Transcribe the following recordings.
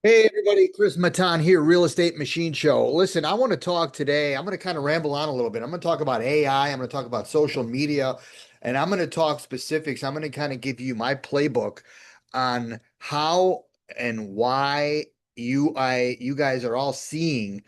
Hey everybody, Chris Matan here, Real Estate Machine Show. Listen, I want to talk today. I'm going to kind of ramble on a little bit. I'm going to talk about AI. I'm going to talk about social media, and I'm going to talk specifics. I'm going to kind of give you my playbook on how and why you guys are all seeing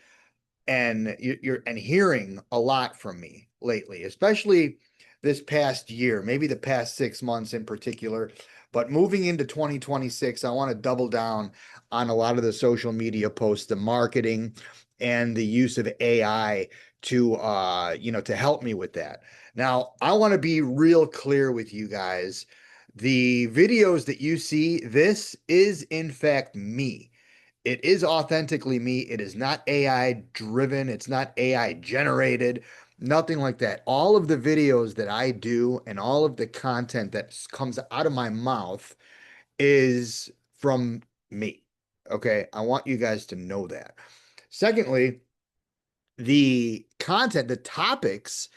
and you're and hearing a lot from me lately, especially this past year, maybe the past 6 months in particular. But moving into 2026, I want to double down on a lot of the social media posts, the marketing, and the use of AI to to help me with that. Now, I want to be real clear with you guys. The videos that you see, this is in fact me. It is authentically me. It is not AI driven. It's not AI generated. Nothing like that. All of the videos that I do and all of the content that comes out of my mouth is from me. Okay. I want you guys to know that. Secondly, the content, the topics,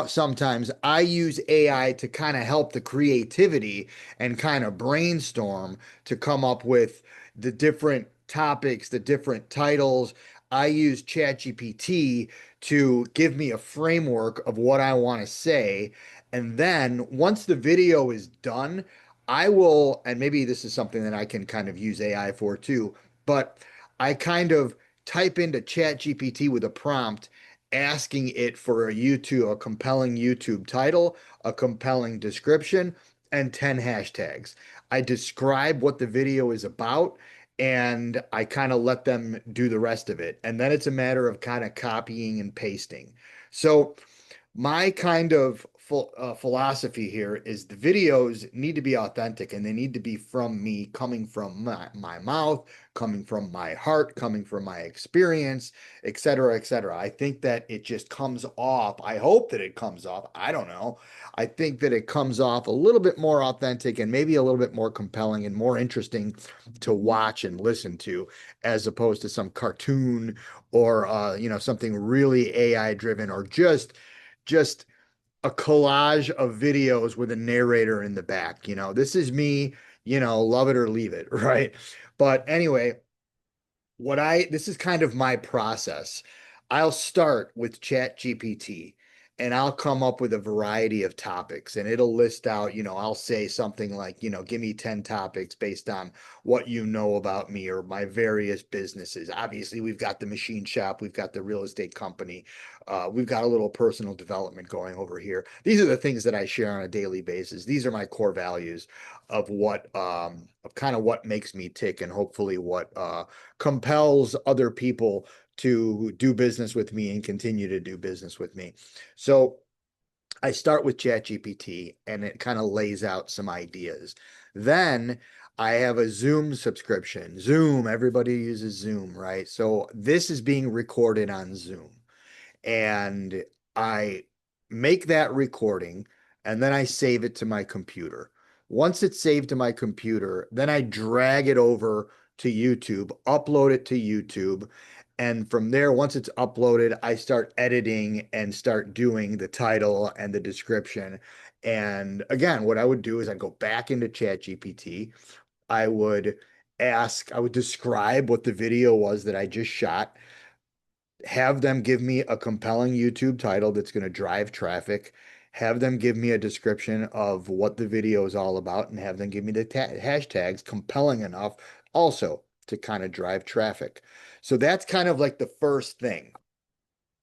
sometimes I use AI to kind of help the creativity and kind of brainstorm to come up with the different topics, the different titles. I use ChatGPT to give me a framework of what I want to say. And then once the video is done, I will, and maybe this is something that I can kind of use AI for too, but I kind of type into ChatGPT with a prompt asking it for a compelling YouTube title, a compelling description, and 10 hashtags. I describe what the video is about and I kind of let them do the rest of it. And then it's a matter of kind of copying and pasting. So my kind of philosophy here is the videos need to be authentic and they need to be from me, coming from my mouth, coming from my heart, coming from my experience, et cetera, et cetera. I think that it just comes off. I hope that it comes off. I don't know. I think that it comes off a little bit more authentic and maybe a little bit more compelling and more interesting to watch and listen to as opposed to some cartoon or something really AI driven or just a collage of videos with a narrator in the back. This is me, love it or leave it, right? But anyway, this is kind of my process. I'll start with Chat GPT and I'll come up with a variety of topics and it'll list out, I'll say something like, give me 10 topics based on what you know about me or my various businesses. Obviously, we've got the machine shop, we've got the real estate company, we've got a little personal development going over here. These are the things that I share on a daily basis. These are my core values of kind of what makes me tick and hopefully what compels other people to do business with me and continue to do business with me. So I start with ChatGPT and it kind of lays out some ideas. Then I have a Zoom subscription. Zoom, everybody uses Zoom, right? So this is being recorded on Zoom. And I make that recording and then I save it to my computer. Once it's saved to my computer, then I drag it over to YouTube, upload it to YouTube. And from there, once it's uploaded, I start editing and start doing the title and the description. And again, what I would do is I'd go back into ChatGPT. I would describe what the video was that I just shot, have them give me a compelling YouTube title that's going to drive traffic, have them give me a description of what the video is all about, and have them give me the hashtags compelling enough also to kind of drive traffic. So that's kind of like the first thing.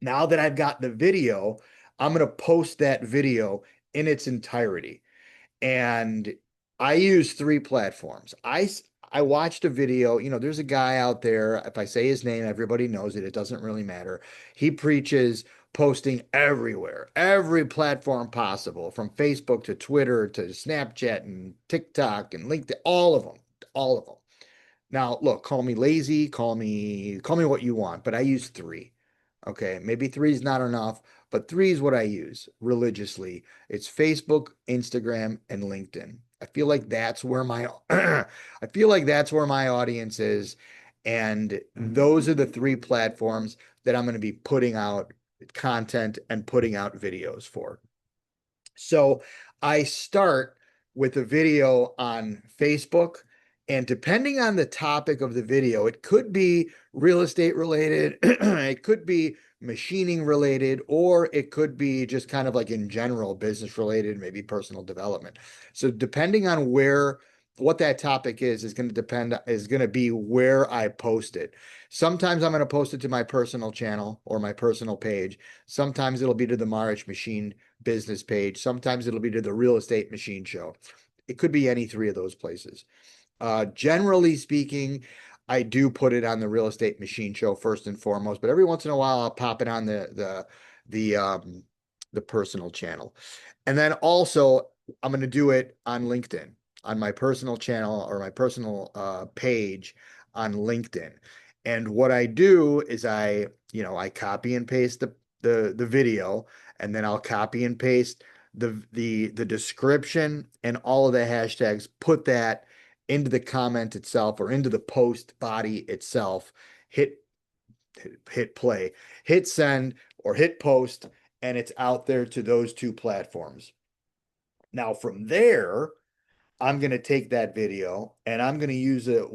Now that I've got the video, I'm going to post that video in its entirety. And I use three platforms. I watched a video, there's a guy out there, if I say his name, everybody knows it. It doesn't really matter. He preaches posting everywhere, every platform possible, from Facebook to Twitter to Snapchat and TikTok and LinkedIn, all of them, all of them. Now, look, call me lazy, call me what you want, but I use three. Okay, maybe three is not enough, but three is what I use religiously. It's Facebook, Instagram, and LinkedIn. I feel like that's where my I feel like that's where my audience is, and those are the three platforms that I'm going to be putting out content and putting out videos for. So I start with a video on Facebook And depending on the topic of the video, it could be real estate related, it could be machining related, or it could be just kind of like in general business related, maybe personal development. So depending on what that topic is going to is going to be where I post it. Sometimes I'm going to post it to my personal channel or my personal page. Sometimes it'll be to the Marich Machine business page. Sometimes it'll be to the Real Estate Machine Show. It could be any three of those places. Generally speaking, I do put it on the Real Estate Machine Show first and foremost, but every once in a while I'll pop it on the personal channel. And then also I'm going to do it on LinkedIn, on my personal channel or my personal page on LinkedIn. And what I do is I copy and paste the video, and then I'll copy and paste the description and all of the hashtags, put that into the comment itself or into the post body itself, hit play, hit send or hit post, and it's out there to those two platforms. Now from there, I'm going to take that video and I'm going to use a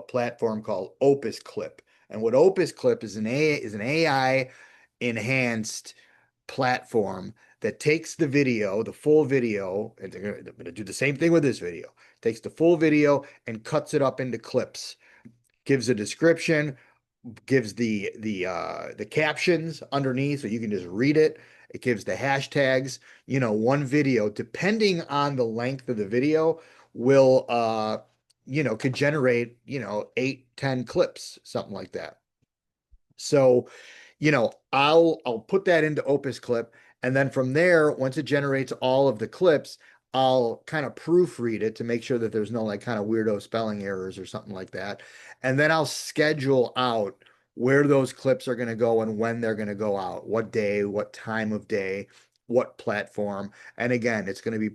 platform called Opus Clip. And what Opus Clip is an AI enhanced platform that takes the video, the full video, and they're going to do the same thing with this video. Takes the full video and cuts it up into clips, gives a description, gives the captions underneath so you can just read it. It gives the hashtags. One video, depending on the length of the video, will could generate, 8, 10 clips, something like that. So, I'll put that into Opus Clip, and then from there, once it generates all of the clips, I'll kind of proofread it to make sure that there's no like kind of weirdo spelling errors or something like that. And then I'll schedule out where those clips are going to go and when they're going to go out, what day, what time of day, what platform. And again, it's going to be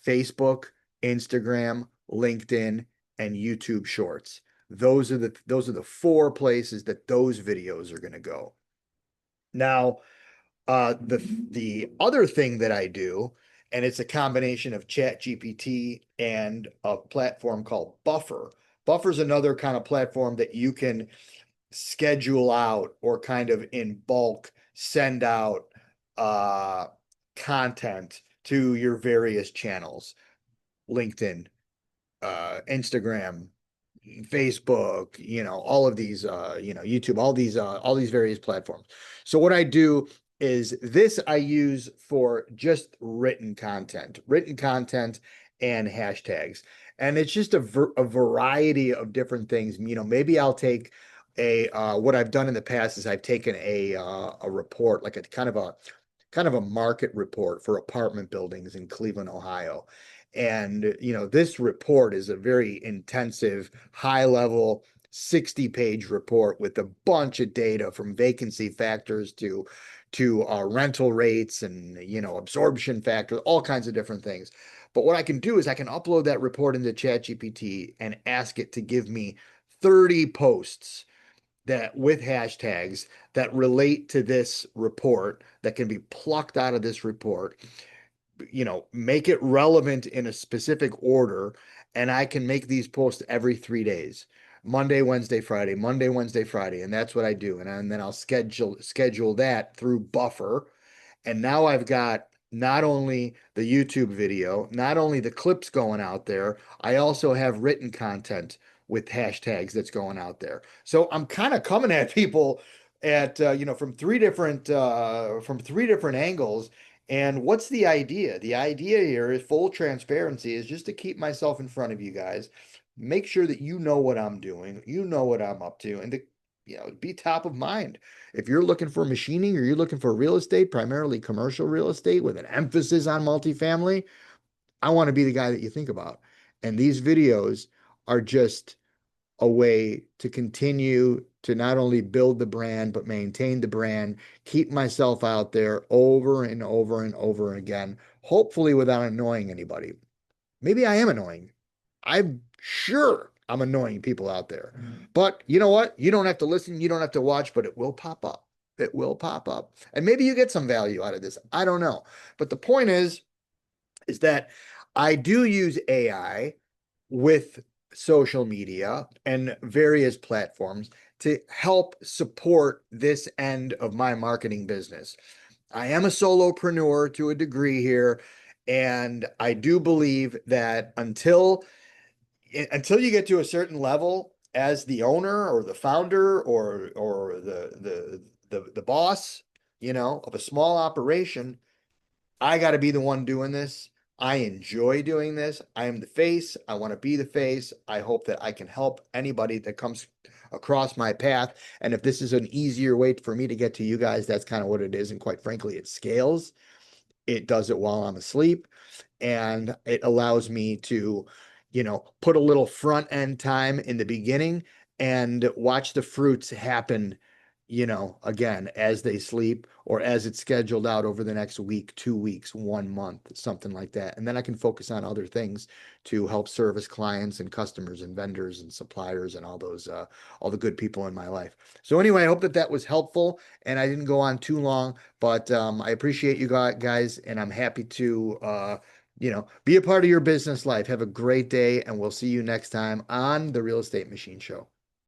Facebook, Instagram, LinkedIn, and YouTube Shorts. Those are the four places that those videos are going to go. Now, the other thing that I do, and it's a combination of ChatGPT and a platform called Buffer. Buffer's another kind of platform that you can schedule out or kind of in bulk send out content to your various channels, LinkedIn, Instagram, Facebook, all of these, YouTube, all these various platforms. So what I do is this I use for just written content and hashtags. And it's just a variety of different things. Maybe I'll take what I've done in the past is I've taken a report, like a kind of a market report for apartment buildings in Cleveland, Ohio. And, this report is a very intensive, high level, 60-page report with a bunch of data from vacancy factors to rental rates and, absorption factors, all kinds of different things. But what I can do is I can upload that report into ChatGPT and ask it to give me 30 posts that with hashtags that relate to this report that can be plucked out of this report, make it relevant in a specific order. And I can make these posts every 3 days, Monday, Wednesday, Friday, Monday, Wednesday, Friday. And that's what I do. And then I'll schedule that through Buffer. And now I've got not only the YouTube video, not only the clips going out there, I also have written content with hashtags that's going out there. So I'm kind of coming at people from three different angles. And what's the idea? The idea here is full transparency, is just to keep myself in front of you guys, make sure that you know what I'm doing, you know what I'm up to, and to be top of mind. If you're looking for machining or you're looking for real estate, primarily commercial real estate with an emphasis on multifamily, I want to be the guy that you think about. And these videos are just a way to continue to not only build the brand, but maintain the brand, keep myself out there over and over and over again, hopefully without annoying anybody. Maybe I am annoying. I'm sure I'm annoying people out there. But you know what? You don't have to listen, you don't have to watch, but it will pop up. It will pop up. And maybe you get some value out of this. I don't know. But the point is that I do use AI with social media and various platforms to help support this end of my marketing business. I am a solopreneur to a degree here, and I do believe that until you get to a certain level as the owner or the founder or the boss, of a small operation, I got to be the one doing this. I enjoy doing this. I am the face. I want to be the face. I hope that I can help anybody that comes across my path. And if this is an easier way for me to get to you guys, that's kind of what it is. And quite frankly, it scales. It does it while I'm asleep, and it allows me to, put a little front end time in the beginning and watch the fruits happen, again, as they sleep or as it's scheduled out over the next week, 2 weeks, 1 month, something like that. And then I can focus on other things to help service clients and customers and vendors and suppliers and all the good people in my life. So anyway, I hope that that was helpful and I didn't go on too long, but I appreciate you guys, and I'm happy to, be a part of your business life. Have a great day, and we'll see you next time on the Real Estate Machine Show.